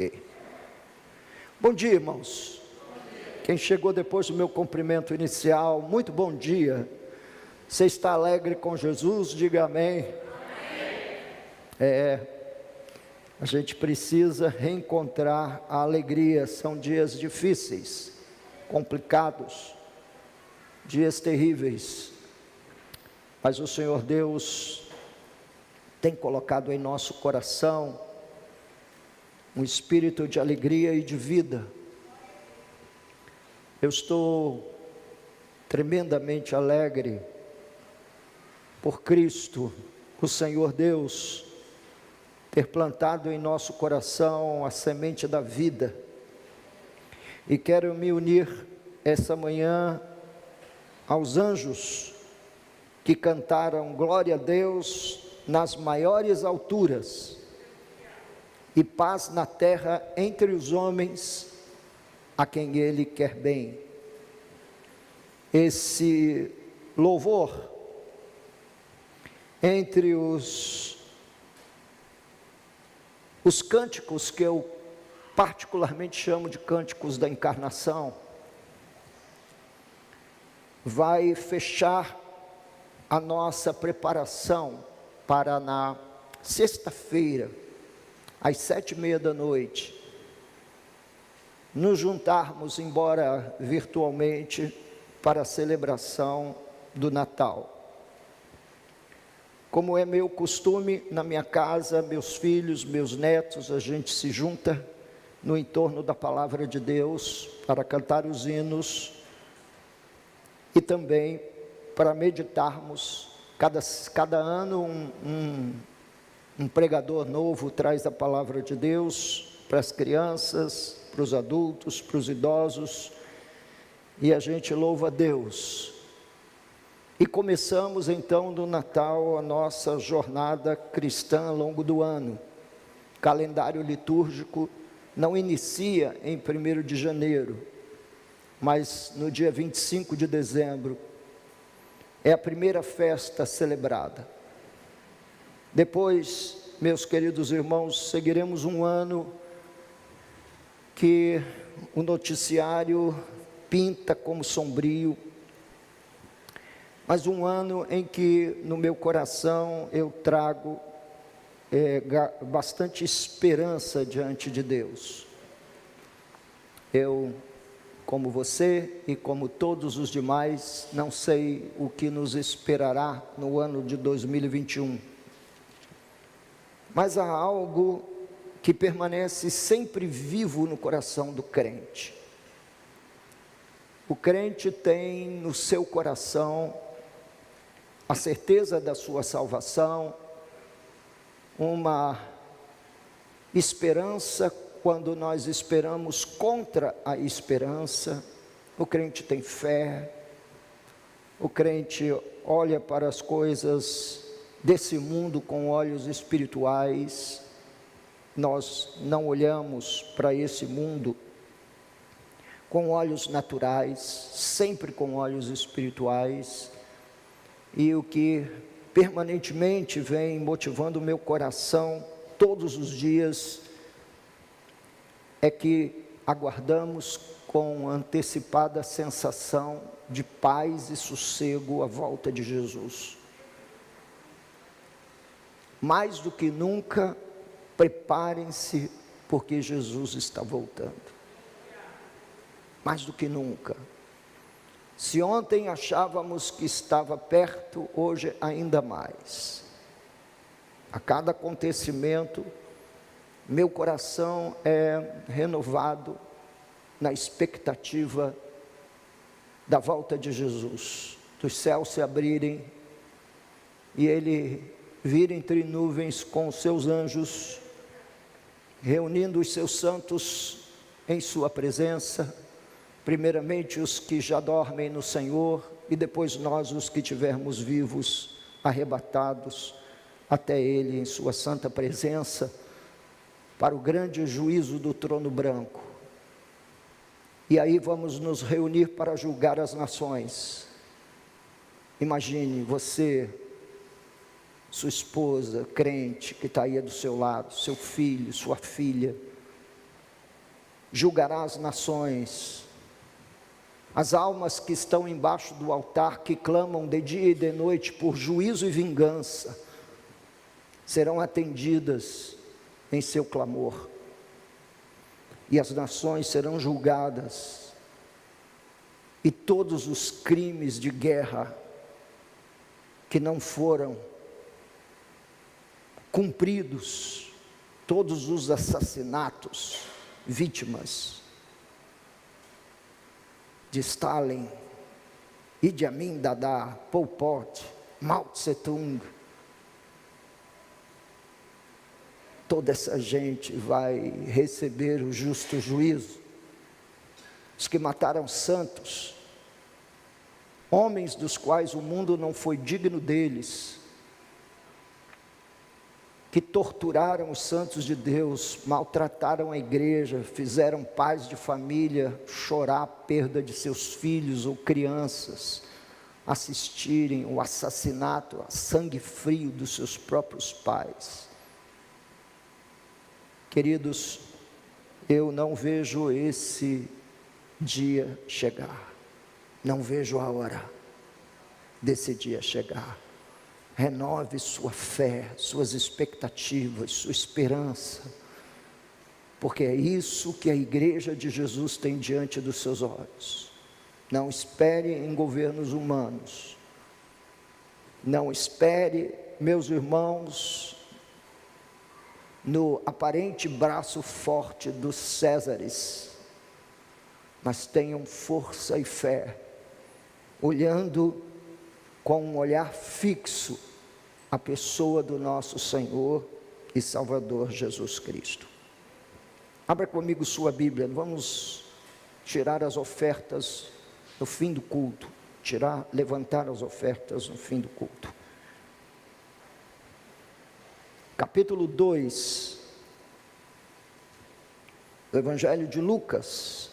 Ok. Bom dia, irmãos. Quem chegou depois do meu cumprimento inicial, muito bom dia. Você está alegre com Jesus? Diga amém. A gente precisa reencontrar a alegria. São dias difíceis, complicados, dias terríveis, mas o Senhor Deus tem colocado em nosso coração um espírito de alegria e de vida. Eu estou tremendamente alegre por Cristo, o Senhor Deus, ter plantado em nosso coração a semente da vida. E quero me unir essa manhã aos anjos que cantaram glória a Deus nas maiores alturas e paz na terra entre os homens a quem Ele quer bem. Esse louvor entre os cânticos que eu particularmente chamo de cânticos da encarnação, vai fechar a nossa preparação para na sexta-feira, às 19h30, nos juntarmos, embora virtualmente, para a celebração do Natal. Como é meu costume, na minha casa, meus filhos, meus netos, a gente se junta no entorno da palavra de Deus para cantar os hinos e também para meditarmos. Cada ano um pregador novo traz a palavra de Deus para as crianças, para os adultos, para os idosos, e a gente louva a Deus. E começamos então no Natal a nossa jornada cristã ao longo do ano. O calendário litúrgico não inicia em 1º de janeiro, mas no dia 25 de dezembro é a primeira festa celebrada. Depois, meus queridos irmãos, seguiremos um ano que o noticiário pinta como sombrio, mas um ano em que no meu coração eu trago bastante esperança diante de Deus. Eu, como você e como todos os demais, não sei o que nos esperará no ano de 2021, mas há algo que permanece sempre vivo no coração do crente. O crente tem no seu coração a certeza da sua salvação, uma esperança quando nós esperamos contra a esperança. O crente tem fé, o crente olha para as coisas desse mundo com olhos espirituais. Nós não olhamos para esse mundo com olhos naturais, sempre com olhos espirituais. E o que permanentemente vem motivando o meu coração todos os dias é que aguardamos com antecipada sensação de paz e sossego a volta de Jesus. Mais do que nunca, preparem-se, porque Jesus está voltando. Mais do que nunca. Se ontem achávamos que estava perto, hoje ainda mais. A cada acontecimento, meu coração é renovado na expectativa da volta de Jesus, dos céus se abrirem e Ele vir entre nuvens com os seus anjos, reunindo os seus santos em sua presença, primeiramente os que já dormem no Senhor, e depois nós, os que tivermos vivos, arrebatados até Ele em sua santa presença, para o grande juízo do trono branco. E aí vamos nos reunir para julgar as nações. Imagine você, sua esposa, crente, que está aí do seu lado, seu filho, sua filha, julgará as nações. As almas que estão embaixo do altar, que clamam de dia e de noite por juízo e vingança, serão atendidas em seu clamor, e as nações serão julgadas, e todos os crimes de guerra que não foram cumpridos, todos os assassinatos, vítimas de Stalin, Idi Amin Dada, Pol Pot, Mao Tse Tung, toda essa gente vai receber o justo juízo. Os que mataram santos, homens dos quais o mundo não foi digno deles, que torturaram os santos de Deus, maltrataram a igreja, fizeram pais de família chorar a perda de seus filhos ou crianças, assistirem o assassinato a sangue frio dos seus próprios pais. Queridos, eu não vejo esse dia chegar, não vejo a hora desse dia chegar. Renove sua fé, suas expectativas, sua esperança, porque é isso que a igreja de Jesus tem diante dos seus olhos. Não espere em governos humanos, não espere, meus irmãos, no aparente braço forte dos Césares, mas tenham força e fé, olhando com um olhar fixo a pessoa do nosso Senhor e Salvador Jesus Cristo. Abra comigo sua Bíblia, vamos tirar as ofertas no fim do culto, levantar as ofertas no fim do culto. Capítulo 2, do Evangelho de Lucas.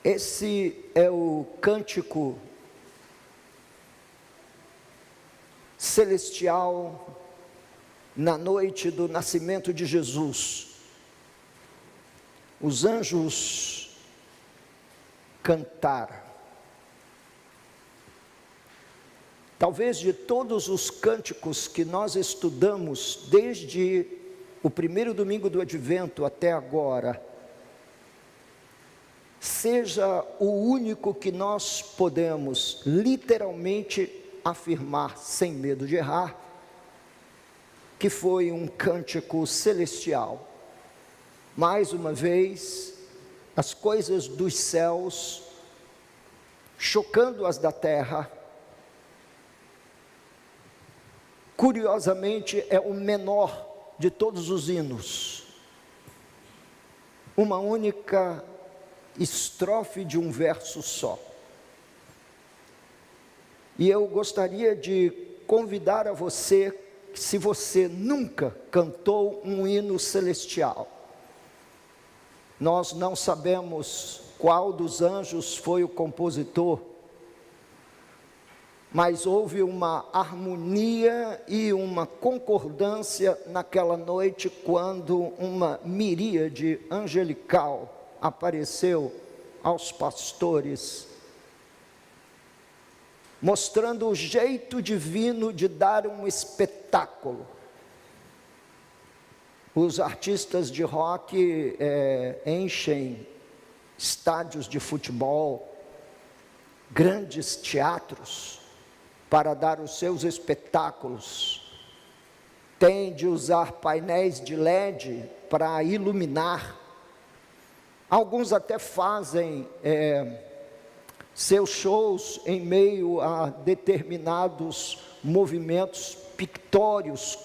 Esse é o cântico celestial na noite do nascimento de Jesus. Os anjos cantaram. Talvez de todos os cânticos que nós estudamos desde o primeiro domingo do Advento até agora, seja o único que nós podemos literalmente afirmar, sem medo de errar, que foi um cântico celestial. Mais uma vez, as coisas dos céus chocando as da terra. Curiosamente, é o menor de todos os hinos. Uma única estrofe de um verso só. E eu gostaria de convidar a você, se você nunca cantou um hino celestial, nós não sabemos qual dos anjos foi o compositor, mas houve uma harmonia e uma concordância naquela noite, quando uma miríade angelical apareceu aos pastores, mostrando o jeito divino de dar um espetáculo. Os artistas de rock enchem estádios de futebol, grandes teatros, para dar os seus espetáculos. Tem de usar painéis de LED para iluminar. Alguns até fazem seus shows em meio a determinados movimentos pictórios,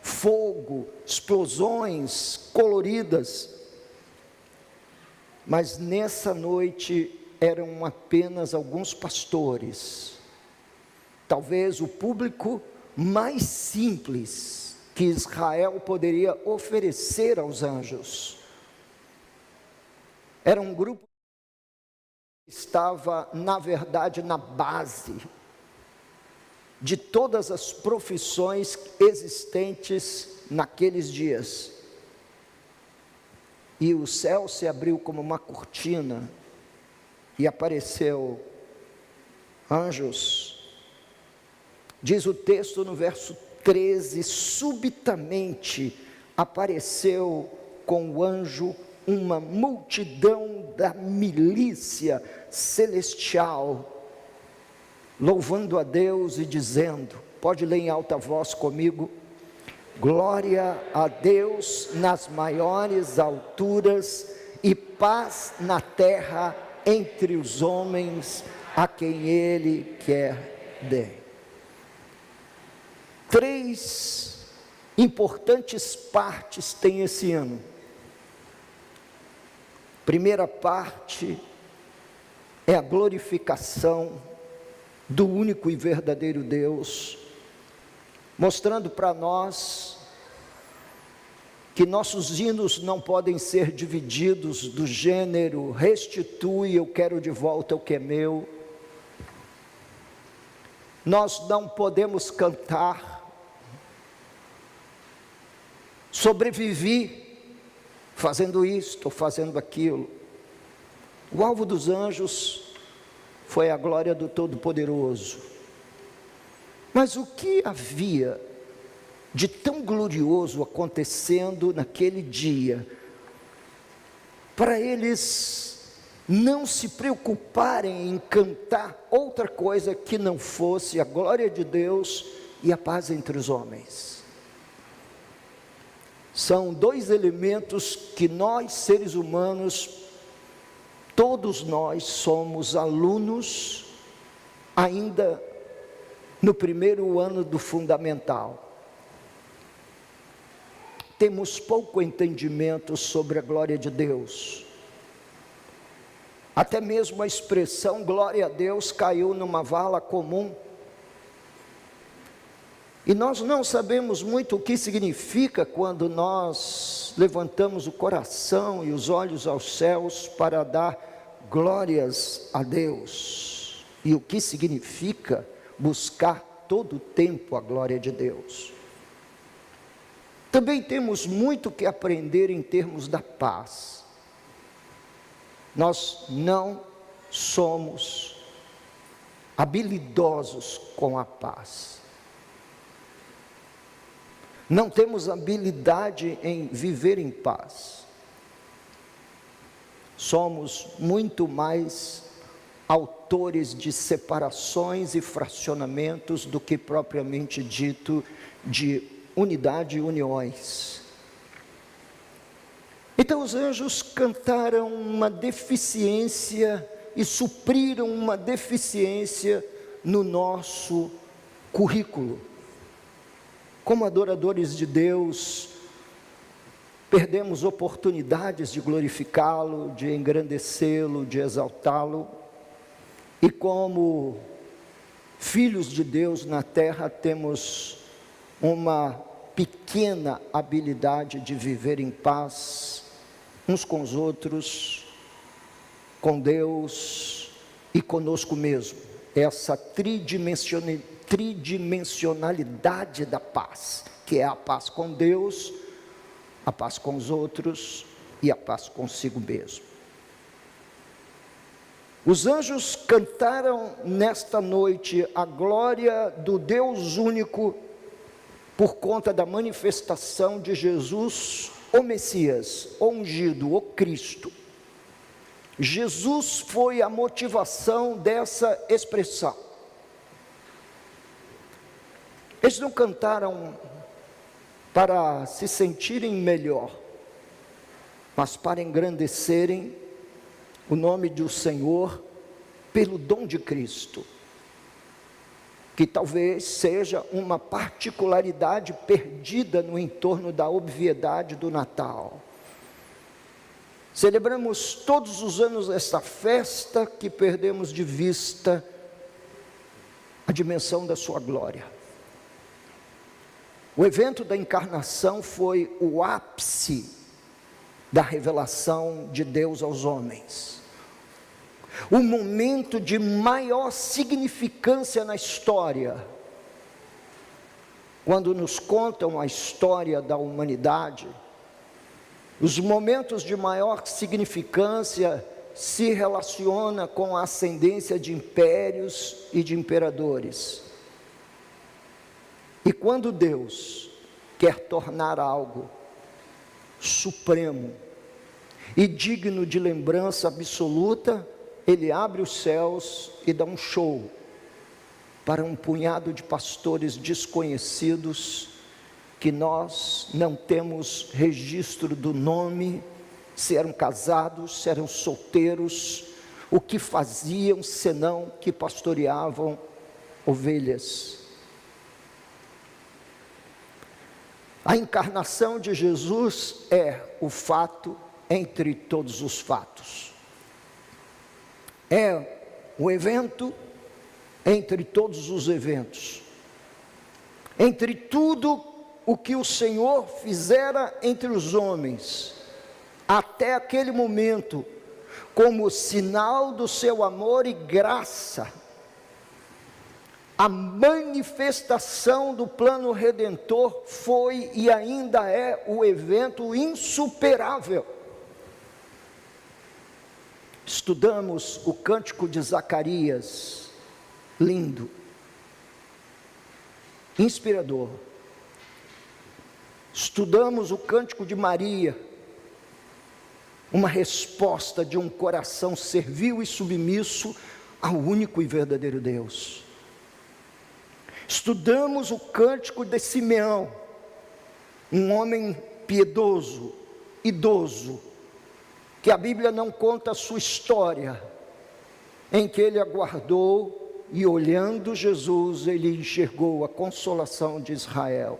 fogo, explosões coloridas. Mas nessa noite eram apenas alguns pastores, talvez o público mais simples que Israel poderia oferecer aos anjos. Era um grupo que estava, na verdade, na base de todas as profissões existentes naqueles dias. e o céu se abriu como uma cortina, e apareceu anjos. Diz o texto no verso 13: subitamente apareceu com o anjo uma multidão da milícia celestial, louvando a Deus e dizendo, pode ler em alta voz comigo: glória a Deus nas maiores alturas e paz na terra entre os homens a quem Ele quer bem. 3 importantes partes tem esse ano. Primeira parte é a glorificação do único e verdadeiro Deus, mostrando para nós que nossos hinos não podem ser divididos do gênero restitui, eu quero de volta o que é meu. Nós não podemos cantar sobrevivi fazendo isto ou fazendo aquilo. O alvo dos anjos foi a glória do Todo-Poderoso. Mas o que havia de tão glorioso acontecendo naquele dia, para eles não se preocuparem em cantar outra coisa que não fosse a glória de Deus e a paz entre os homens? São 2 elementos que nós, seres humanos, todos nós somos alunos ainda no primeiro ano do fundamental. Temos pouco entendimento sobre a glória de Deus. Até mesmo a expressão glória a Deus caiu numa vala comum. E nós não sabemos muito o que significa quando nós levantamos o coração e os olhos aos céus para dar glórias a Deus. E o que significa buscar todo o tempo a glória de Deus. Também temos muito que aprender em termos da paz. Nós não somos habilidosos com a paz. Não temos habilidade em viver em paz. Somos muito mais autores de separações e fracionamentos do que propriamente dito de unidade e uniões. Então os anjos cantaram uma deficiência e supriram uma deficiência no nosso currículo. Como adoradores de Deus, perdemos oportunidades de glorificá-lo, de engrandecê-lo, de exaltá-lo. E como filhos de Deus na terra, temos uma pequena habilidade de viver em paz, uns com os outros, com Deus e conosco mesmo. Essa tridimensionalidade da paz, que é a paz com Deus, a paz com os outros e a paz consigo mesmo. Os anjos cantaram nesta noite a glória do Deus único por conta da manifestação de Jesus, o Messias, o ungido, o Cristo. Jesus foi a motivação dessa expressão. Eles não cantaram para se sentirem melhor, mas para engrandecerem o nome do Senhor pelo dom de Cristo, que talvez seja uma particularidade perdida no entorno da obviedade do Natal. Celebramos todos os anos esta festa que perdemos de vista a dimensão da sua glória. O evento da encarnação foi o ápice da revelação de Deus aos homens. O momento de maior significância na história. Quando nos contam a história da humanidade, Os momentos de maior significância se relacionam com a ascendência de impérios e de imperadores. E quando Deus quer tornar algo supremo e digno de lembrança absoluta, Ele abre os céus e dá um show para um punhado de pastores desconhecidos, que nós não temos registro do nome, se eram casados, se eram solteiros, o que faziam senão que pastoreavam ovelhas. A encarnação de Jesus é o fato entre todos os fatos. É o evento entre todos os eventos. Entre tudo o que o Senhor fizera entre os homens, até aquele momento, como sinal do seu amor e graça, a manifestação do plano redentor foi e ainda é o evento insuperável. Estudamos o cântico de Zacarias, lindo, inspirador. Estudamos o cântico de Maria, uma resposta de um coração servil e submisso ao único e verdadeiro Deus. Estudamos o cântico de Simeão, um homem piedoso, idoso, que a Bíblia não conta a sua história, em que ele aguardou e olhando Jesus, ele enxergou a consolação de Israel.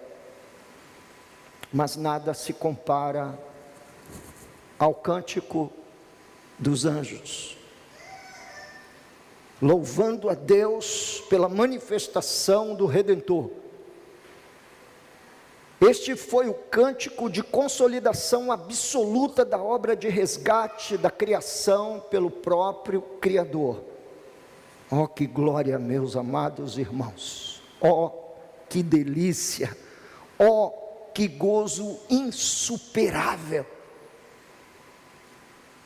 Mas nada se compara ao cântico dos anjos, louvando a Deus pela manifestação do Redentor. Este foi o cântico de consolidação absoluta da obra de resgate da criação pelo próprio Criador. Oh, que glória, meus amados irmãos! Oh, que delícia! Oh, que gozo insuperável!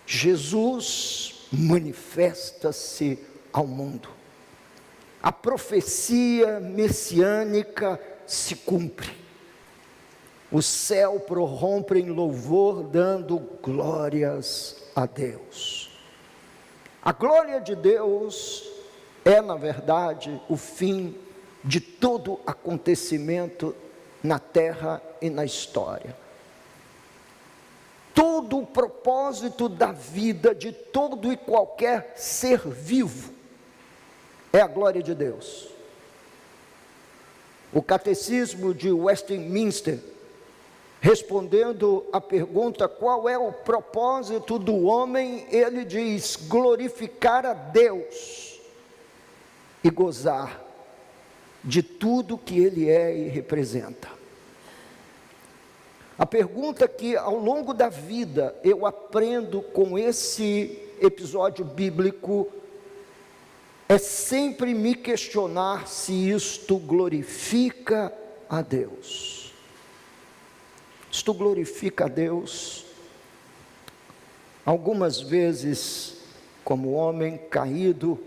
Jesus manifesta-se ao mundo. A profecia messiânica se cumpre. O céu prorrompe em louvor, dando glórias a Deus. A glória de Deus é, na verdade, o fim de todo acontecimento na terra e na história. Todo o propósito da vida de todo e qualquer ser vivo é a glória de Deus. O catecismo de Westminster, respondendo à pergunta qual é o propósito do homem, ele diz: glorificar a Deus e gozar de tudo que Ele é e representa. A pergunta que ao longo da vida eu aprendo com esse episódio bíblico é sempre me questionar se isto glorifica a Deus. Isto glorifica a Deus? Algumas vezes, como homem caído,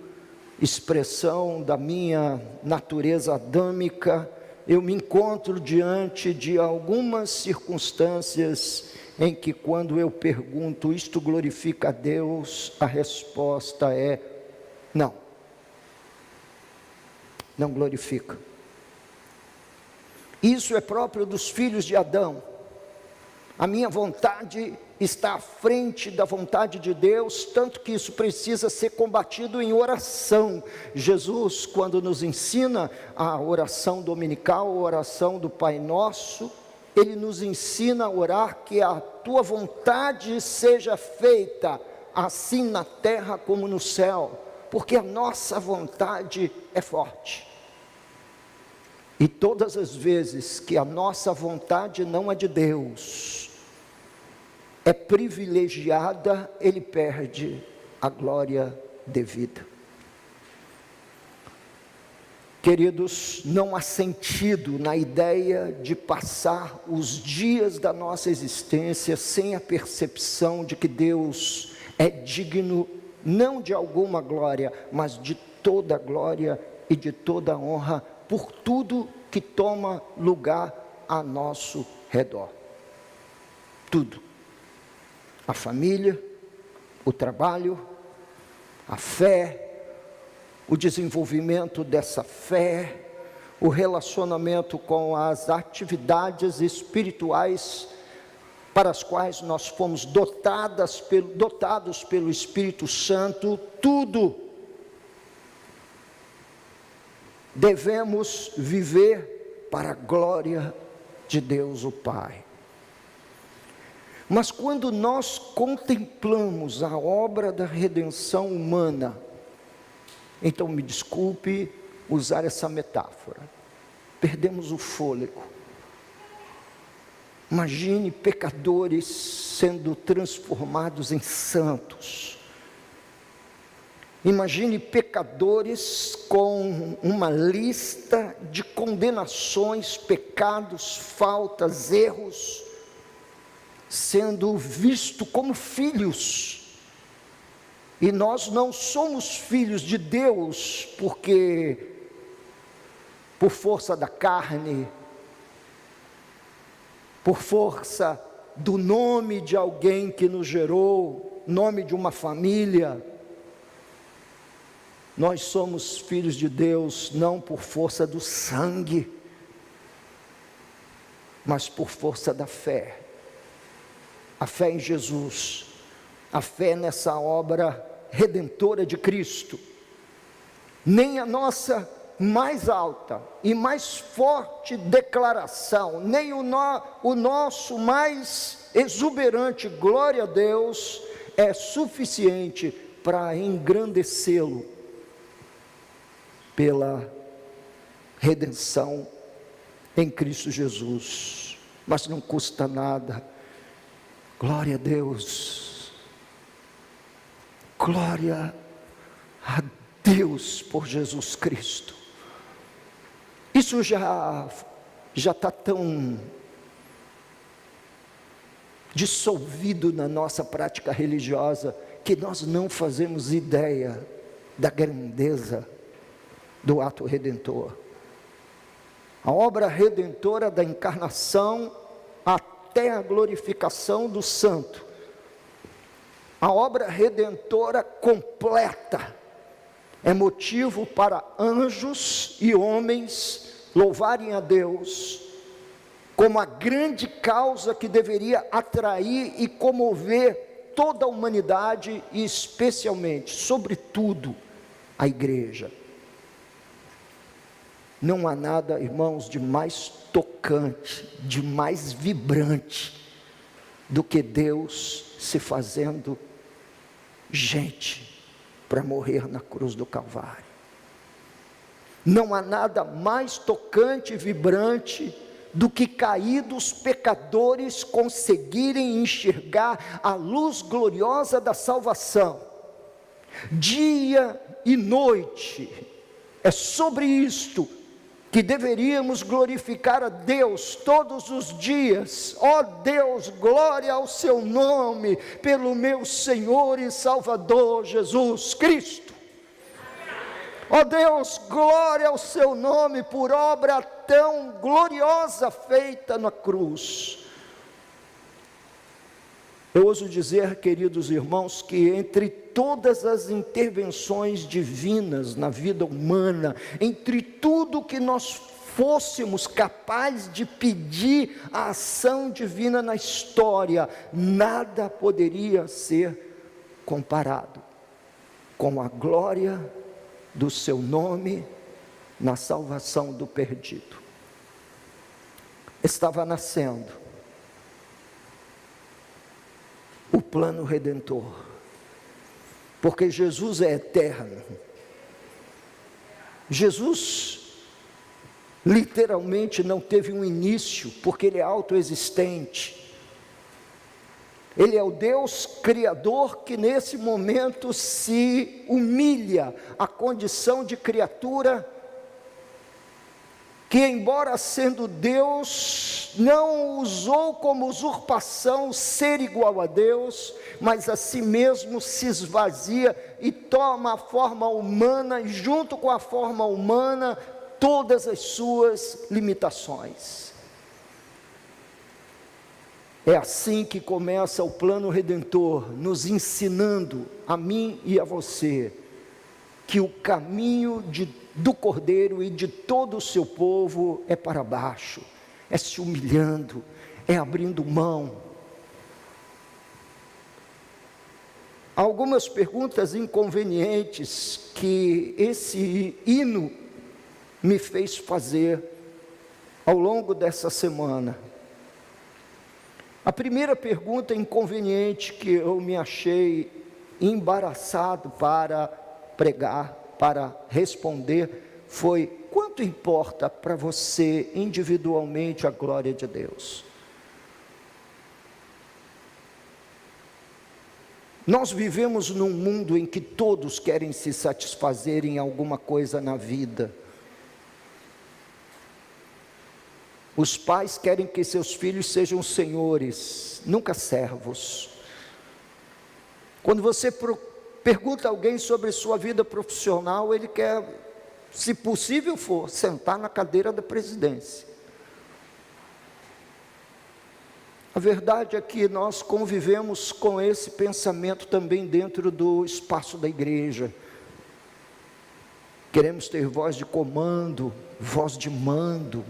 expressão da minha natureza adâmica, eu me encontro diante de algumas circunstâncias em que, quando eu pergunto, isto glorifica a Deus? A resposta é não. Não glorifica. Isso é próprio dos filhos de Adão. A minha vontade está à frente da vontade de Deus, tanto que isso precisa ser combatido em oração. Jesus, quando nos ensina a oração dominical, a oração do Pai Nosso, Ele nos ensina a orar que a tua vontade seja feita, assim na terra como no céu, porque a nossa vontade é forte. E todas as vezes que a nossa vontade não é de Deus, é privilegiada, Ele perde a glória devida. Queridos, não há sentido na ideia de passar os dias da nossa existência sem a percepção de que Deus é digno não de alguma glória, mas de toda glória e de toda honra por tudo que toma lugar a nosso redor. Tudo. A família, o trabalho, a fé, o desenvolvimento dessa fé, o relacionamento com as atividades espirituais para as quais nós fomos dotados pelo Espírito Santo, tudo devemos viver para a glória de Deus o Pai. Mas quando nós contemplamos a obra da redenção humana, então me desculpe usar essa metáfora, perdemos o fôlego. Imagine pecadores sendo transformados em santos. Imagine pecadores com uma lista de condenações, pecados, faltas, erros, sendo visto como filhos. E nós não somos filhos de Deus porque, por força da carne, por força do nome de alguém que nos gerou, nome de uma família. Nós somos filhos de Deus não por força do sangue, mas por força da fé. A fé em Jesus, a fé nessa obra redentora de Cristo. Nem a nossa mais alta e mais forte declaração, nem o nosso mais exuberante glória a Deus é suficiente para engrandecê-lo pela redenção em Cristo Jesus. Mas não custa nada. Glória a Deus, glória a Deus por Jesus Cristo. Isso já está tão dissolvido na nossa prática religiosa, que nós não fazemos ideia da grandeza do ato redentor. A obra redentora da encarnação até a glorificação do santo, a obra redentora completa, é motivo para anjos e homens louvarem a Deus, como a grande causa que deveria atrair e comover toda a humanidade, e especialmente, sobretudo, a igreja. Não há nada, irmãos, de mais tocante, de mais vibrante, do que Deus se fazendo gente para morrer na cruz do Calvário. Não há nada mais tocante e vibrante do que caídos pecadores conseguirem enxergar a luz gloriosa da salvação. Dia e noite, é sobre isto que deveríamos glorificar a Deus todos os dias. Ó Deus, glória ao seu nome, pelo meu Senhor e Salvador Jesus Cristo. Ó Deus, glória ao seu nome por obra tão gloriosa feita na cruz. Eu ouso dizer, queridos irmãos, que entre todas as intervenções divinas na vida humana, entre tudo que nós fôssemos capazes de pedir a ação divina na história, nada poderia ser comparado com a glória do seu nome na salvação do perdido. Estava nascendo o plano redentor, porque Jesus é eterno. Jesus literalmente não teve um início, porque Ele é autoexistente. Ele é o Deus Criador que nesse momento se humilha à condição de criatura que embora sendo Deus, não usou como usurpação ser igual a Deus, mas a si mesmo se esvazia e toma a forma humana, e junto com a forma humana, todas as suas limitações. É assim que começa o plano redentor, nos ensinando, a mim e a você, que o caminho do Cordeiro e de todo o seu povo é para baixo, é se humilhando, é abrindo mão. Algumas perguntas inconvenientes que esse hino me fez fazer ao longo dessa semana. A primeira pergunta inconveniente que eu me achei embaraçado para pregar, para responder, foi: quanto importa para você individualmente a glória de Deus? Nós vivemos num mundo em que todos querem se satisfazer em alguma coisa na vida. Os pais querem que seus filhos sejam senhores, nunca servos. Quando você pergunta a alguém sobre sua vida profissional, ele quer, se possível for, sentar na cadeira da presidência. A verdade é que nós convivemos com esse pensamento também dentro do espaço da igreja. Queremos ter voz de comando, voz de mando,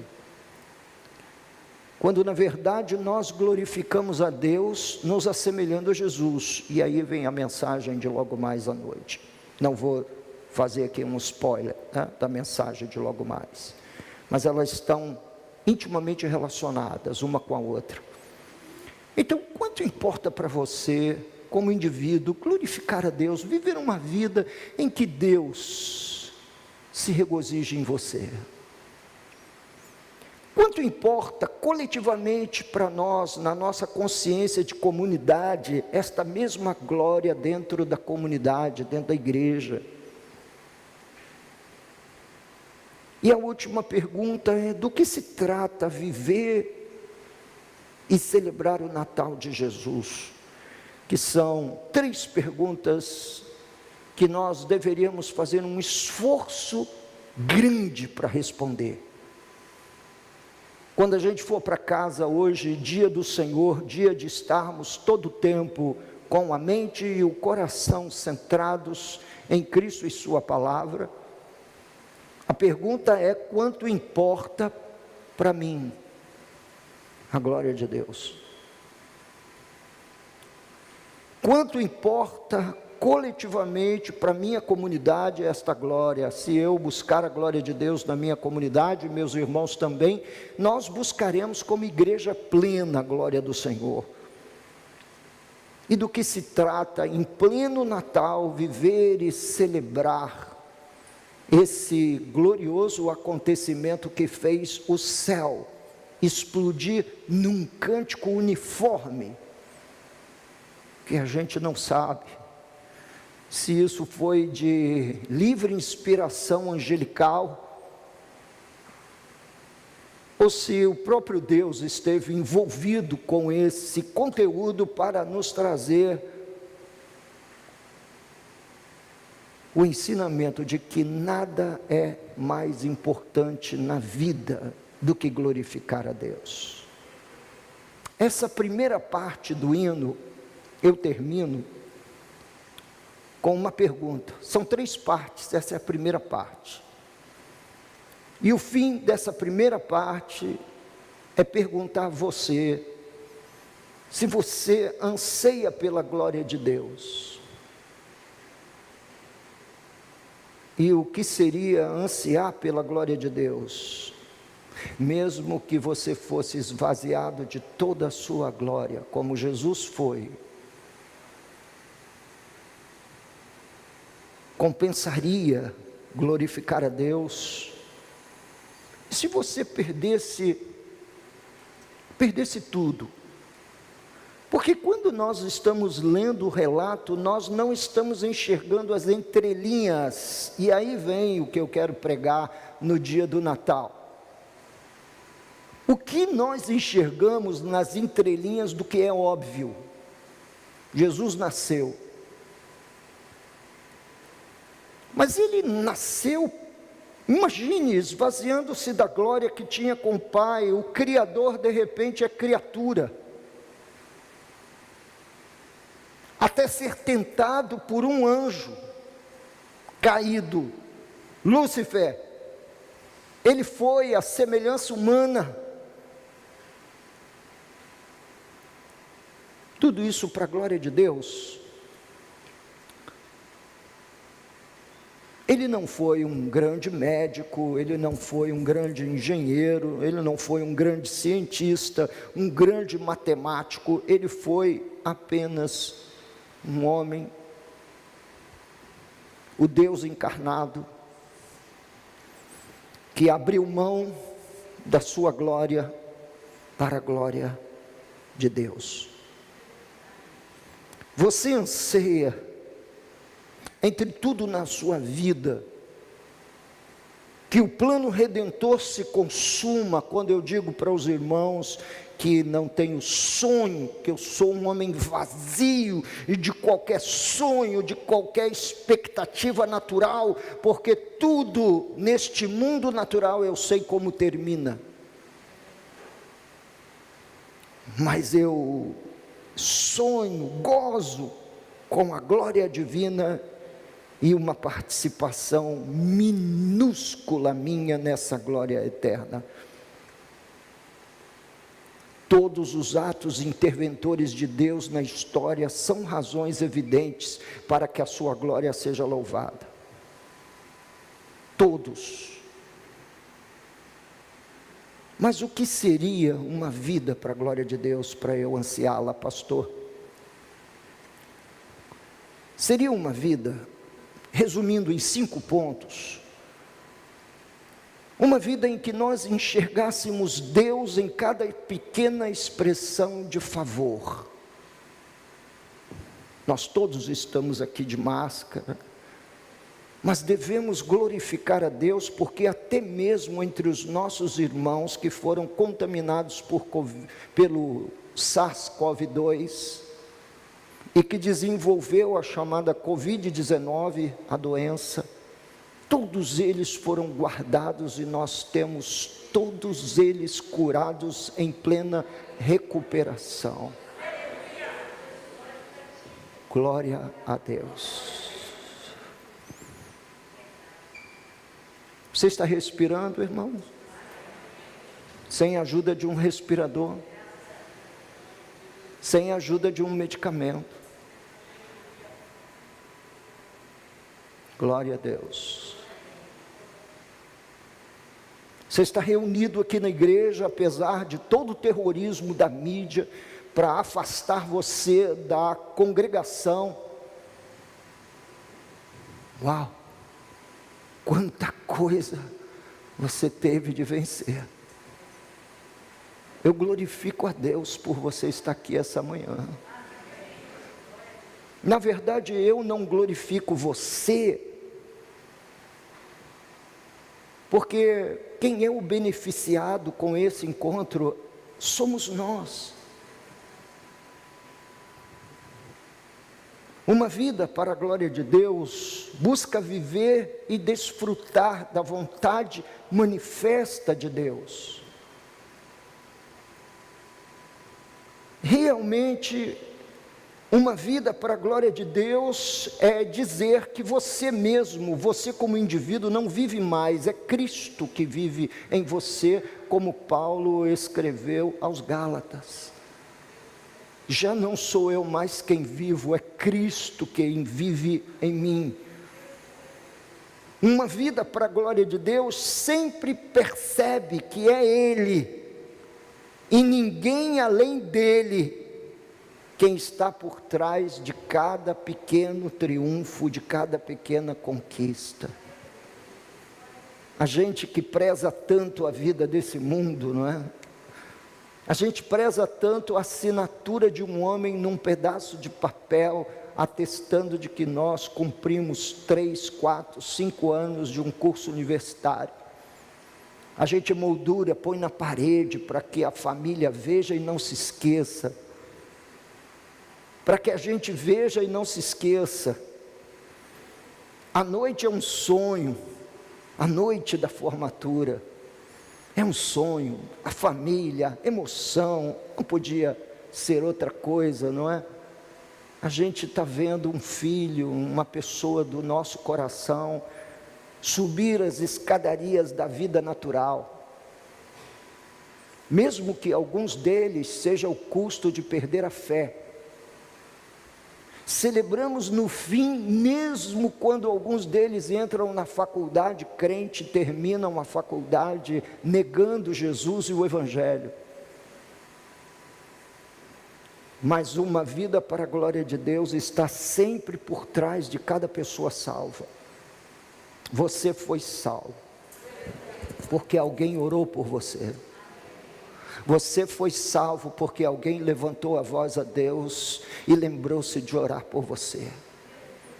quando na verdade nós glorificamos a Deus nos assemelhando a Jesus. E aí vem a mensagem de logo mais à noite. Não vou fazer aqui um spoiler, né, da mensagem de logo mais, mas elas estão intimamente relacionadas uma com a outra. Então, quanto importa para você, como indivíduo, glorificar a Deus, viver uma vida em que Deus se regozije em você? Quanto importa coletivamente para nós, na nossa consciência de comunidade, esta mesma glória dentro da comunidade, dentro da igreja? E a última pergunta é: do que se trata viver e celebrar o Natal de Jesus? Que são 3 perguntas que nós deveríamos fazer um esforço grande para responder. Quando a gente for para casa hoje, dia do Senhor, dia de estarmos todo o tempo com a mente e o coração centrados em Cristo e sua palavra, a pergunta é: quanto importa para mim a glória de Deus? Quanto importa coletivamente para minha comunidade esta glória? Se eu buscar a glória de Deus na minha comunidade, meus irmãos também, nós buscaremos como igreja plena a glória do Senhor. E do que se trata em pleno Natal viver e celebrar esse glorioso acontecimento que fez o céu explodir num cântico uniforme, que a gente não sabe se isso foi de livre inspiração angelical, ou se o próprio Deus esteve envolvido com esse conteúdo para nos trazer o ensinamento de que nada é mais importante na vida do que glorificar a Deus. Essa primeira parte do hino, eu termino com uma pergunta. São 3 partes, essa é a primeira parte. E o fim dessa primeira parte é perguntar a você, se você anseia pela glória de Deus. E o que seria ansiar pela glória de Deus? Mesmo que você fosse esvaziado de toda a sua glória, como Jesus foi, compensaria glorificar a Deus? Se você perdesse tudo? Porque quando nós estamos lendo o relato, nós não estamos enxergando as entrelinhas. E aí vem o que eu quero pregar no dia do Natal. O que nós enxergamos nas entrelinhas do que é óbvio? Jesus nasceu. Mas ele nasceu, imagine, esvaziando-se da glória que tinha com o Pai. O Criador de repente é criatura, até ser tentado por um anjo caído, Lúcifer. Ele foi a semelhança humana. Tudo isso para a glória de Deus. Ele não foi um grande médico, ele não foi um grande engenheiro, ele não foi um grande cientista, um grande matemático, ele foi apenas um homem, o Deus encarnado, que abriu mão da sua glória para a glória de Deus. Você anseia, entre tudo na sua vida, que o plano redentor se consuma. Quando eu digo para os irmãos que não tenho sonho, que eu sou um homem vazio e de qualquer sonho, de qualquer expectativa natural, porque tudo neste mundo natural eu sei como termina, mas eu sonho, gozo com a glória divina e uma participação minúscula minha nessa glória eterna. Todos os atos interventores de Deus na história são razões evidentes para que a sua glória seja louvada. Todos. Mas o que seria uma vida para a glória de Deus, para eu ansiá-la, pastor? Seria uma vida, resumindo em 5 pontos, uma vida em que nós enxergássemos Deus em cada pequena expressão de favor. Nós todos estamos aqui de máscara, mas devemos glorificar a Deus, porque até mesmo entre os nossos irmãos que foram contaminados pelo SARS-CoV-2, e que desenvolveu a chamada Covid-19, a doença, todos eles foram guardados e nós temos todos eles curados em plena recuperação. Glória a Deus. Você está respirando, irmãos? Sem a ajuda de um respirador, sem a ajuda de um medicamento. Glória a Deus. Você está reunido aqui na igreja, apesar de todo o terrorismo da mídia, para afastar você da congregação. Uau! Quanta coisa você teve de vencer. Eu glorifico a Deus por você estar aqui essa manhã. Na verdade, eu não glorifico você, porque quem é o beneficiado com esse encontro somos nós. Uma vida para a glória de Deus busca viver e desfrutar da vontade manifesta de Deus. Realmente, uma vida para a glória de Deus é dizer que você mesmo, você como indivíduo não vive mais, é Cristo que vive em você, como Paulo escreveu aos Gálatas. Já não sou eu mais quem vivo, é Cristo quem vive em mim. Uma vida para a glória de Deus sempre percebe que é Ele, e ninguém além dEle, quem está por trás de cada pequeno triunfo, de cada pequena conquista. A gente que preza tanto a vida desse mundo, não é? A gente preza tanto a assinatura de um homem num pedaço de papel, atestando de que nós cumprimos 3, 4, 5 anos de um curso universitário. A gente moldura, põe na parede para que a família veja e não se esqueça. Para que a gente veja e não se esqueça. A noite é um sonho, a noite da formatura é um sonho, a família, emoção, não podia ser outra coisa, não é? A gente está vendo um filho, uma pessoa do nosso coração, subir as escadarias da vida natural, mesmo que alguns deles seja o custo de perder a fé. Celebramos no fim, mesmo quando alguns deles entram na faculdade crente, terminam a faculdade negando Jesus e o Evangelho. Mas uma vida para a glória de Deus está sempre por trás de cada pessoa salva. Você foi salvo, porque alguém orou por você. Você foi salvo porque alguém levantou a voz a Deus e lembrou-se de orar por você.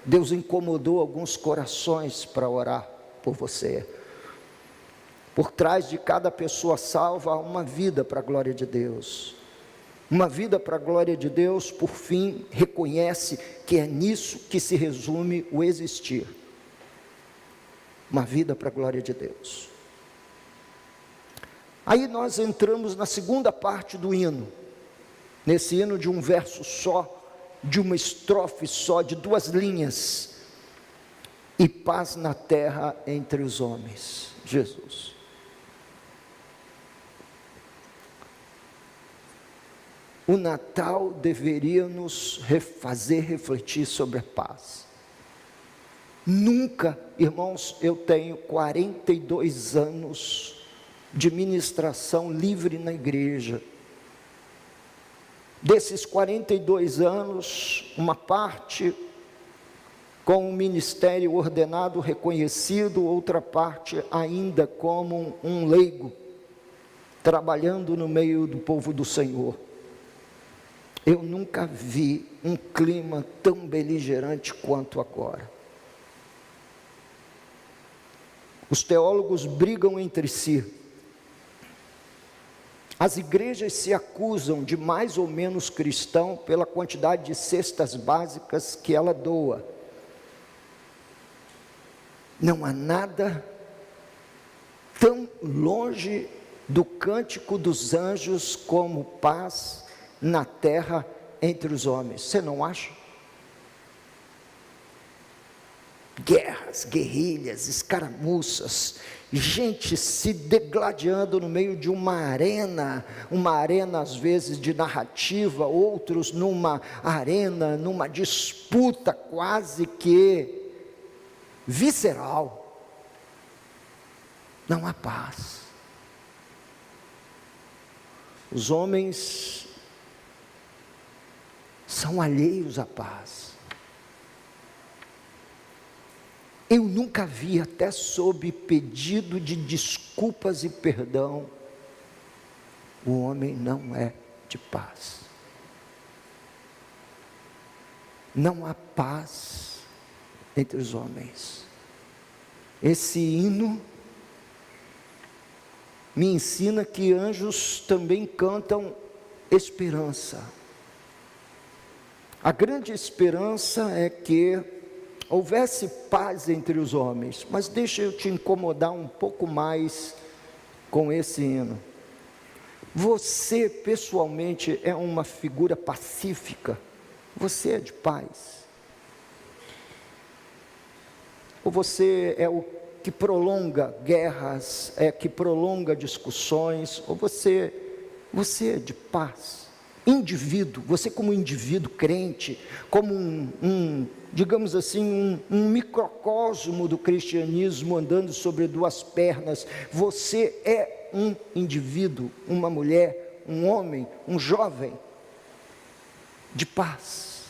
Deus incomodou alguns corações para orar por você. Por trás de cada pessoa salva há uma vida para a glória de Deus. Uma vida para a glória de Deus, por fim, reconhece que é nisso que se resume o existir. Uma vida para a glória de Deus. Aí nós entramos na segunda parte do hino, nesse hino de um verso só, de uma estrofe só, de 2 linhas, e paz na terra entre os homens, Jesus. O Natal deveria nos fazer refletir sobre a paz. Nunca, irmãos, eu tenho 42 anos de ministração livre na igreja. Desses 42 anos, uma parte com um ministério ordenado, reconhecido, outra parte ainda como um leigo, trabalhando no meio do povo do Senhor. Eu nunca vi um clima tão beligerante quanto agora. Os teólogos brigam entre si. As igrejas se acusam de mais ou menos cristão pela quantidade de cestas básicas que ela doa. Não há nada tão longe do cântico dos anjos como paz na terra entre os homens. Você não acha? Guerras, guerrilhas, escaramuças, gente se degladiando no meio de uma arena às vezes de narrativa, outros numa arena, numa disputa quase que visceral. Não há paz. Os homens são alheios à paz. Eu nunca vi, até sob pedido de desculpas e perdão, o homem não é de paz. Não há paz entre os homens. Esse hino me ensina que anjos também cantam esperança. A grande esperança é que houvesse paz entre os homens, mas deixa eu te incomodar um pouco mais com esse hino. Você pessoalmente é uma figura pacífica? Você é de paz? Ou você é o que prolonga guerras, que prolonga discussões? Ou você é de paz? Indivíduo, você como indivíduo crente, como digamos assim, um microcosmo do cristianismo andando sobre 2 pernas, você é um indivíduo, uma mulher, um homem, um jovem de paz.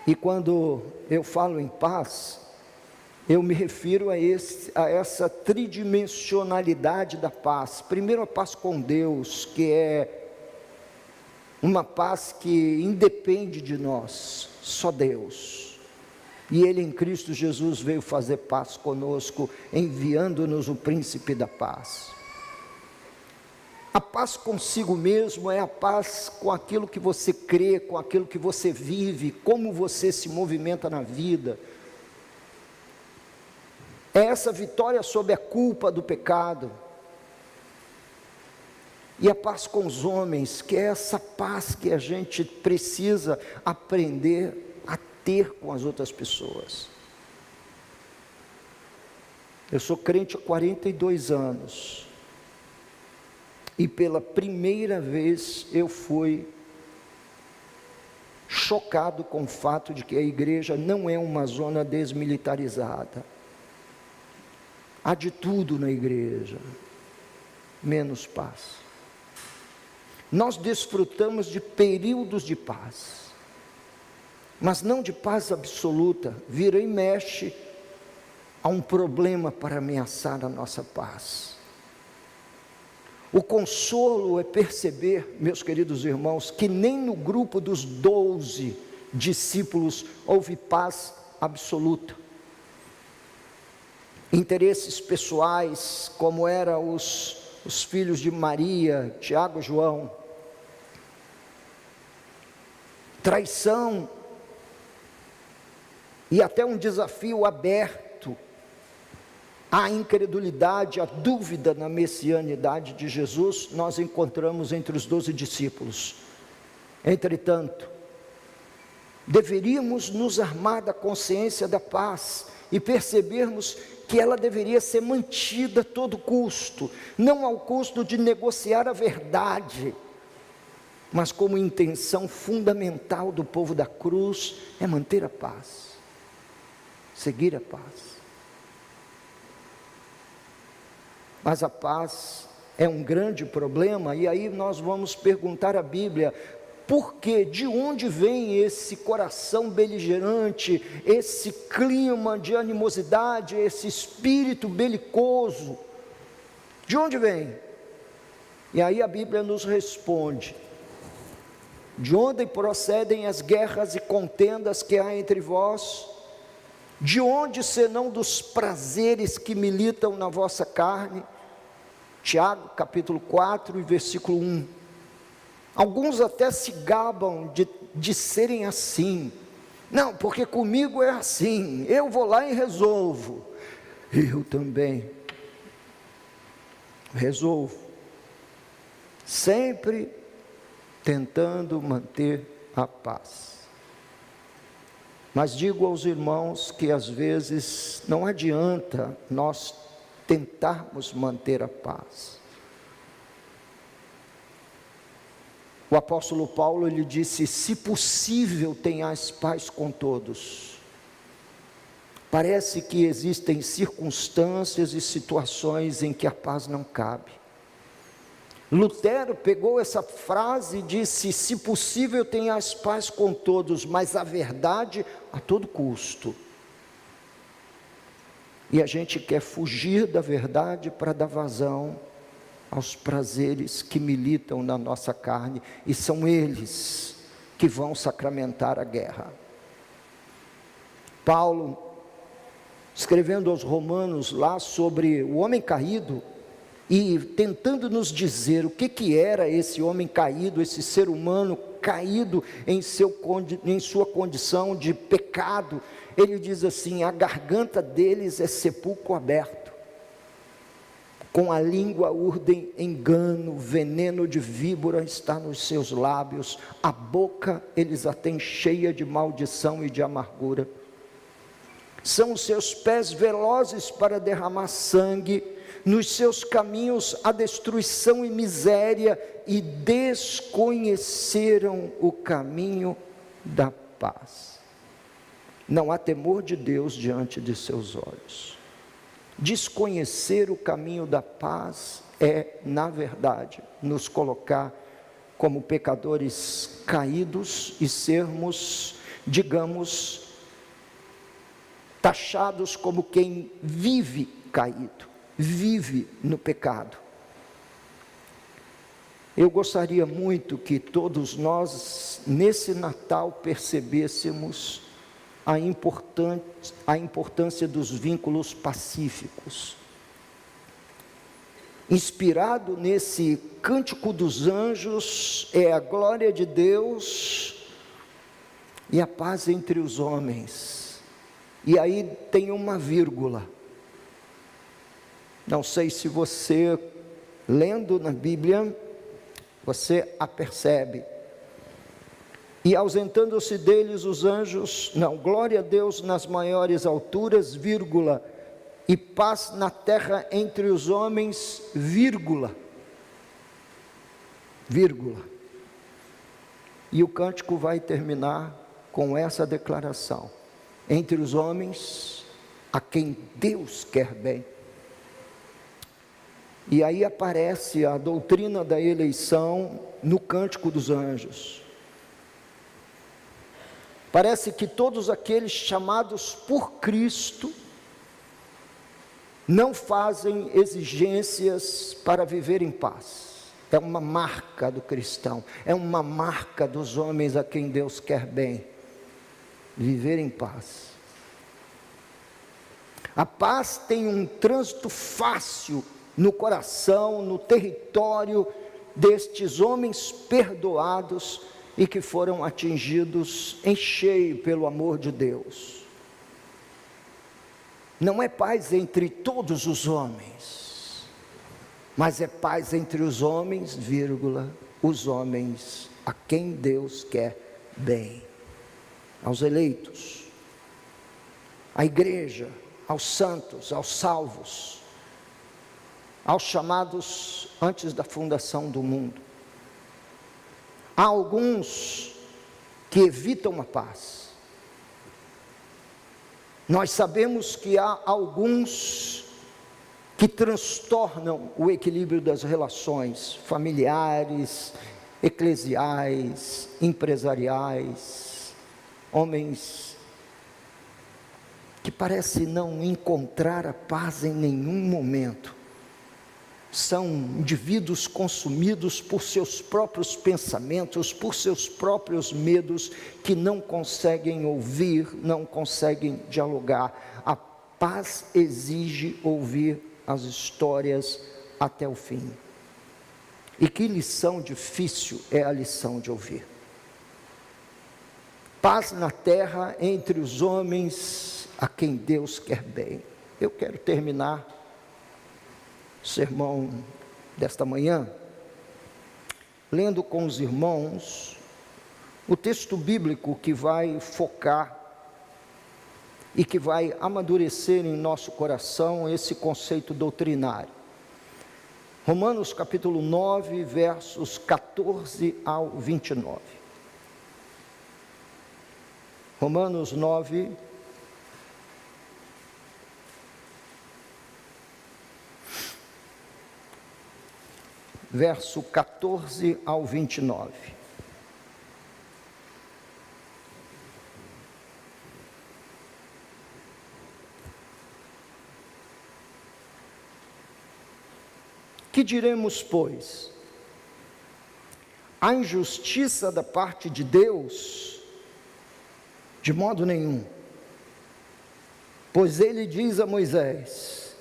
E quando eu falo em paz, eu me refiro a essa tridimensionalidade da paz. Primeiro, a paz com Deus, que é uma paz que independe de nós, só Deus. E Ele em Cristo Jesus veio fazer paz conosco, enviando-nos o príncipe da paz. A paz consigo mesmo é a paz com aquilo que você crê, com aquilo que você vive, como você se movimenta na vida. É essa vitória sobre a culpa do pecado. E a paz com os homens, que é essa paz que a gente precisa aprender a ter com as outras pessoas. Eu sou crente há 42 anos. E pela primeira vez eu fui chocado com o fato de que a igreja não é uma zona desmilitarizada. Há de tudo na igreja, menos paz. Nós desfrutamos de períodos de paz, mas não de paz absoluta. Vira e mexe, há um problema para ameaçar a nossa paz. O consolo é perceber, meus queridos irmãos, que nem no grupo dos 12 discípulos houve paz absoluta. Interesses pessoais, como eram os filhos de Maria, Tiago e João, traição e até um desafio aberto à incredulidade, à dúvida na messianidade de Jesus, nós encontramos entre os 12 discípulos. Entretanto, deveríamos nos armar da consciência da paz e percebermos que ela deveria ser mantida a todo custo, não ao custo de negociar a verdade, mas como intenção fundamental do povo da cruz é manter a paz, seguir a paz. Mas a paz é um grande problema, e aí nós vamos perguntar à Bíblia: por quê? De onde vem esse coração beligerante, esse clima de animosidade, esse espírito belicoso? De onde vem? E aí a Bíblia nos responde: de onde procedem as guerras e contendas que há entre vós? De onde senão dos prazeres que militam na vossa carne? Tiago capítulo 4 e versículo 1. Alguns até se gabam de serem assim. Não, porque comigo é assim, eu vou lá e resolvo. Eu também resolvo, sempre tentando manter a paz. Mas digo aos irmãos que às vezes não adianta nós tentarmos manter a paz. O apóstolo Paulo, ele disse: se possível, tenhais paz com todos. Parece que existem circunstâncias e situações em que a paz não cabe. Lutero pegou essa frase e disse: se possível, tenhas paz com todos, mas a verdade a todo custo. E a gente quer fugir da verdade para dar vazão aos prazeres que militam na nossa carne, e são eles que vão sacramentar a guerra. Paulo, escrevendo aos Romanos lá sobre o homem caído, e tentando nos dizer o que era esse homem caído, esse ser humano caído em sua condição de pecado, ele diz assim: a garganta deles é sepulcro aberto, com a língua urdem engano, veneno de víbora está nos seus lábios, a boca eles a têm cheia de maldição e de amargura. São os seus pés velozes para derramar sangue, nos seus caminhos há destruição e miséria, e desconheceram o caminho da paz. Não há temor de Deus diante de seus olhos. Desconhecer o caminho da paz é, na verdade, nos colocar como pecadores caídos e sermos, digamos, taxados como quem vive caído, vive no pecado. Eu gostaria muito que todos nós, nesse Natal, percebêssemos a importância dos vínculos pacíficos. Inspirado nesse Cântico dos Anjos, é a glória de Deus e a paz entre os homens. E aí tem uma vírgula. Não sei se você, lendo na Bíblia, você a percebe. E ausentando-se deles os anjos, não, glória a Deus nas maiores alturas, vírgula, e paz na terra entre os homens, vírgula. E o cântico vai terminar com essa declaração: entre os homens, a quem Deus quer bem. E aí aparece a doutrina da eleição no Cântico dos Anjos. Parece que todos aqueles chamados por Cristo não fazem exigências para viver em paz. É uma marca do cristão, é uma marca dos homens a quem Deus quer bem, viver em paz. A paz tem um trânsito fácil no coração, no território destes homens perdoados e que foram atingidos em cheio pelo amor de Deus. Não é paz entre todos os homens, mas é paz entre os homens, vírgula, os homens a quem Deus quer bem, aos eleitos, à igreja, aos santos, aos salvos, aos chamados antes da fundação do mundo. Há alguns que evitam a paz. Nós sabemos que há alguns que transtornam o equilíbrio das relações familiares, eclesiais, empresariais, homens que parecem não encontrar a paz em nenhum momento. São indivíduos consumidos por seus próprios pensamentos, por seus próprios medos, que não conseguem ouvir, não conseguem dialogar. A paz exige ouvir as histórias até o fim. E que lição difícil é a lição de ouvir. Paz na terra entre os homens a quem Deus quer bem. Eu quero terminar o sermão desta manhã lendo com os irmãos o texto bíblico que vai focar e que vai amadurecer em nosso coração esse conceito doutrinário. Romanos capítulo 9, versos 14 ao 29. Romanos 9, verso 14 ao 29. Que diremos, pois? A injustiça da parte de Deus? De modo nenhum. Pois ele diz a Moisés: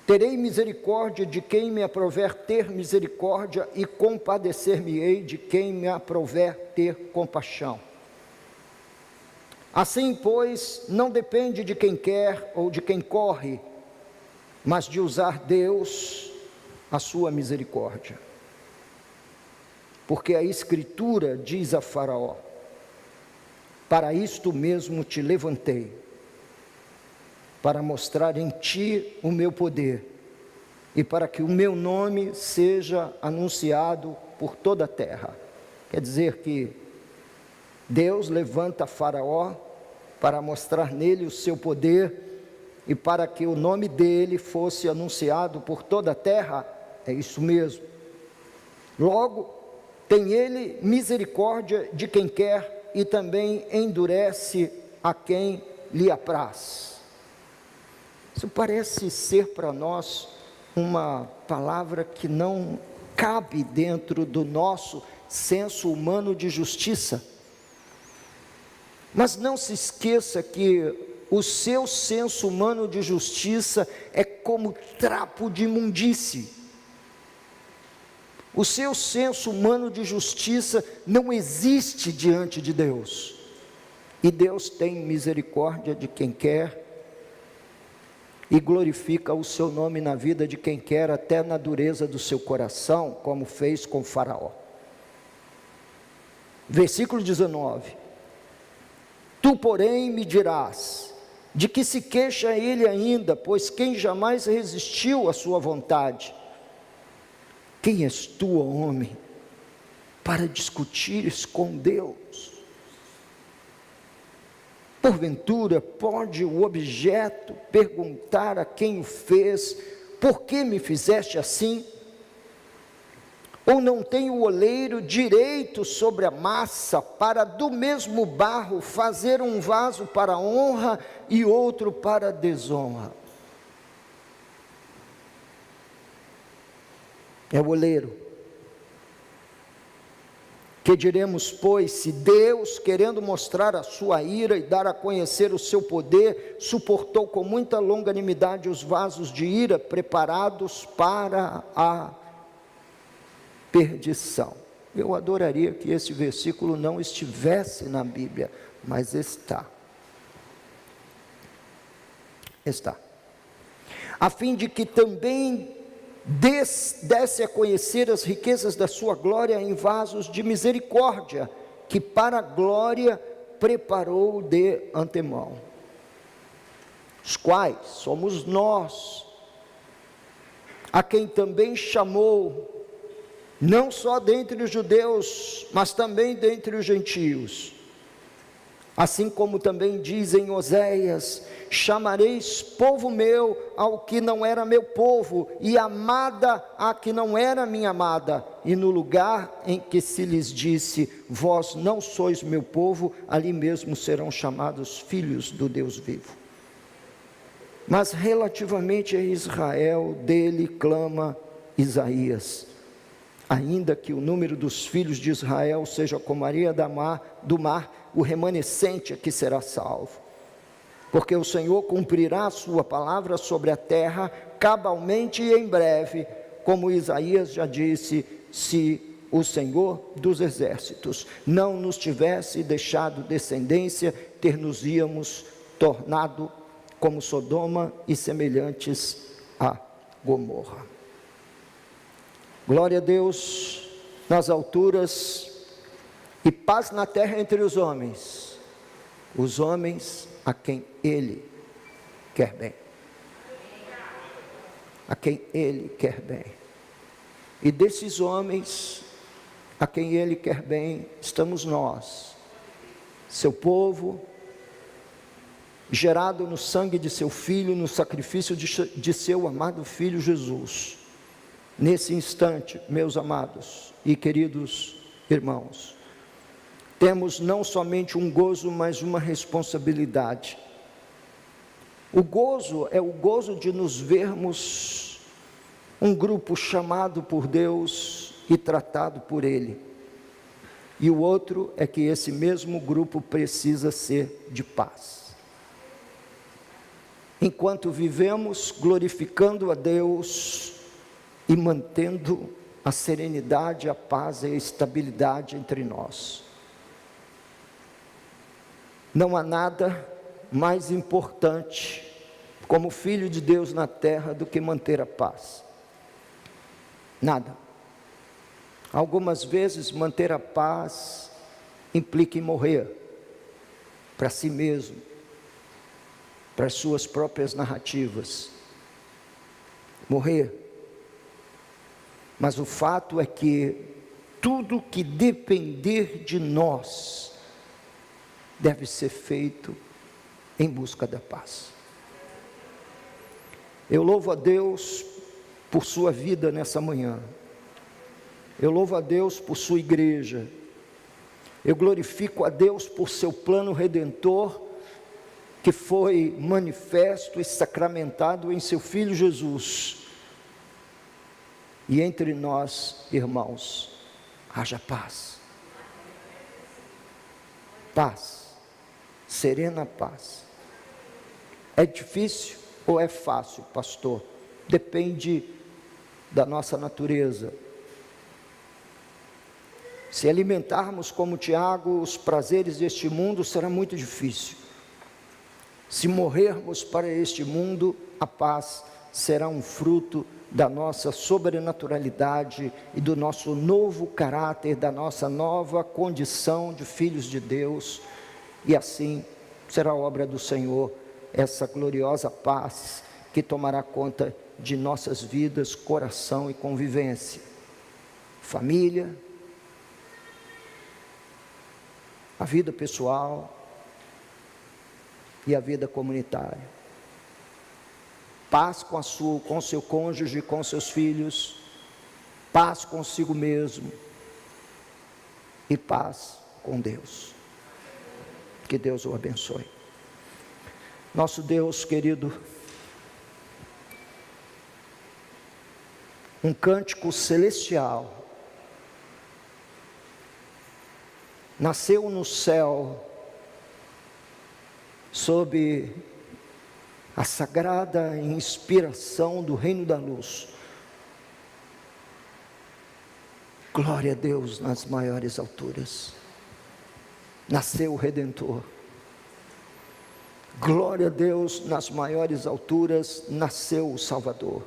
terei misericórdia de quem me aprouver ter misericórdia, e compadecer-me-ei de quem me aprouver ter compaixão. Assim, pois, não depende de quem quer ou de quem corre, mas de usar Deus a sua misericórdia. Porque a Escritura diz a Faraó: para isto mesmo te levantei, para mostrar em ti o meu poder, e para que o meu nome seja anunciado por toda a terra. Quer dizer que Deus levanta Faraó para mostrar nele o seu poder, e para que o nome dele fosse anunciado por toda a terra. É isso mesmo. Logo, tem ele misericórdia de quem quer, e também endurece a quem lhe apraz. Isso parece ser para nós uma palavra que não cabe dentro do nosso senso humano de justiça. Mas não se esqueça que o seu senso humano de justiça é como trapo de imundície. O seu senso humano de justiça não existe diante de Deus. E Deus tem misericórdia de quem quer e glorifica o seu nome na vida de quem quer, até na dureza do seu coração, como fez com Faraó. Versículo 19: Tu, porém, me dirás, de que se queixa ele ainda, pois quem jamais resistiu à sua vontade? Quem és tu, homem, para discutires com Deus? Porventura, pode o objeto perguntar a quem o fez, por que me fizeste assim? Ou não tem o oleiro direito sobre a massa, para do mesmo barro fazer um vaso para honra e outro para desonra? É o oleiro. Que diremos, pois, se Deus, querendo mostrar a sua ira e dar a conhecer o seu poder, suportou com muita longanimidade os vasos de ira preparados para a perdição? Eu adoraria que esse versículo não estivesse na Bíblia, mas está. Está. A fim de que também desse a conhecer as riquezas da sua glória em vasos de misericórdia, que para a glória preparou de antemão, os quais somos nós, a quem também chamou, não só dentre os judeus, mas também dentre os gentios. Assim como também diz em Oséias: chamareis povo meu ao que não era meu povo, e amada a que não era minha amada. E no lugar em que se lhes disse: vós não sois meu povo, ali mesmo serão chamados filhos do Deus vivo. Mas relativamente a Israel, dele clama Isaías: ainda que o número dos filhos de Israel seja como a areia do mar, o remanescente é que será salvo. Porque o Senhor cumprirá a sua palavra sobre a terra, cabalmente e em breve, como Isaías já disse: se o Senhor dos exércitos não nos tivesse deixado descendência, ter-nos-íamos tornado como Sodoma e semelhantes a Gomorra. Glória a Deus nas alturas e paz na terra entre os homens a quem Ele quer bem. A quem Ele quer bem. E desses homens a quem Ele quer bem, estamos nós, seu povo, gerado no sangue de seu Filho, no sacrifício de seu amado Filho Jesus. Nesse instante, meus amados e queridos irmãos, temos não somente um gozo, mas uma responsabilidade. O gozo é o gozo de nos vermos um grupo chamado por Deus e tratado por Ele. E o outro é que esse mesmo grupo precisa ser de paz. Enquanto vivemos glorificando a Deus e mantendo a serenidade, a paz e a estabilidade entre nós. Não há nada mais importante como filho de Deus na terra do que manter a paz. Nada. Algumas vezes manter a paz implica em morrer para si mesmo, para as suas próprias narrativas. Morrer. Mas o fato é que tudo que depender de nós deve ser feito em busca da paz. Eu louvo a Deus por sua vida nessa manhã. Eu louvo a Deus por sua igreja. Eu glorifico a Deus por seu plano redentor, que foi manifesto e sacramentado em seu Filho Jesus. E entre nós, irmãos, haja paz. Paz. serena paz. É difícil ou é fácil, pastor? Depende da nossa natureza. Se alimentarmos como Tiago os prazeres deste mundo, será muito difícil. Se morrermos para este mundo, a paz será um fruto da nossa sobrenaturalidade e do nosso novo caráter, da nossa nova condição de filhos de Deus, e assim será obra do Senhor, essa gloriosa paz que tomará conta de nossas vidas, coração e convivência, família, a vida pessoal e a vida comunitária. Paz com o seu cônjuge, com seus filhos, paz consigo mesmo e paz com Deus. Que Deus o abençoe. Nosso Deus querido, um cântico celestial nasceu no céu sob a sagrada inspiração do reino da luz. Glória a Deus nas maiores alturas. Nasceu o Redentor. Glória a Deus nas maiores alturas, nasceu o Salvador.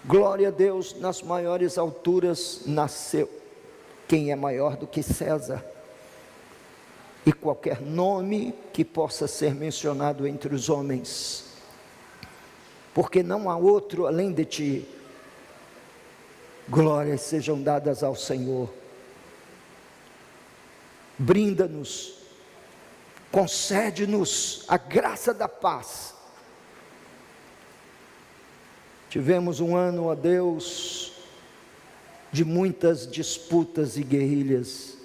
Glória a Deus nas maiores alturas, nasceu quem é maior do que César. E qualquer nome que possa ser mencionado entre os homens, porque não há outro além de ti. Glórias sejam dadas ao Senhor. Brinda-nos, concede-nos a graça da paz. Tivemos um ano, ó Deus, de muitas disputas e guerrilhas,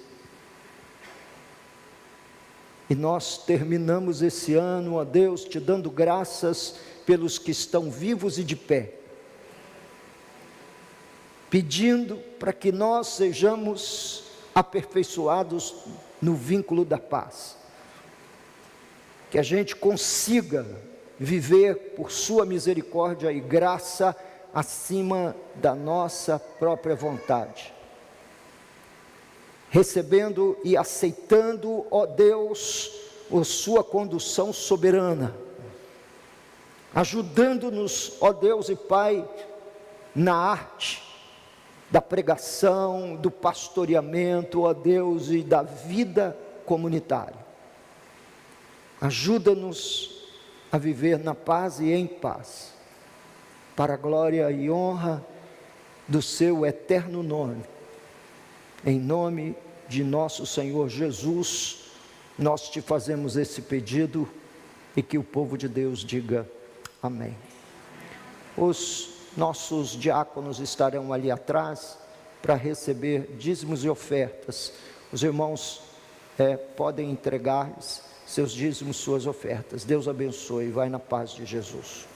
e nós terminamos esse ano, ó Deus, te dando graças pelos que estão vivos e de pé, pedindo para que nós sejamos aperfeiçoados no vínculo da paz, que a gente consiga viver por sua misericórdia e graça acima da nossa própria vontade, recebendo e aceitando, ó Deus, a sua condução soberana, ajudando-nos, ó Deus e Pai, na arte da pregação, do pastoreamento, ó Deus, e da vida comunitária. Ajuda-nos a viver na paz e em paz, para a glória e honra do seu eterno nome. Em nome de nosso Senhor Jesus, nós te fazemos esse pedido, e que o povo de Deus diga amém. Os nossos diáconos estarão ali atrás para receber dízimos e ofertas. Os irmãos podem entregar seus dízimos, suas ofertas. Deus abençoe. Vai na paz de Jesus.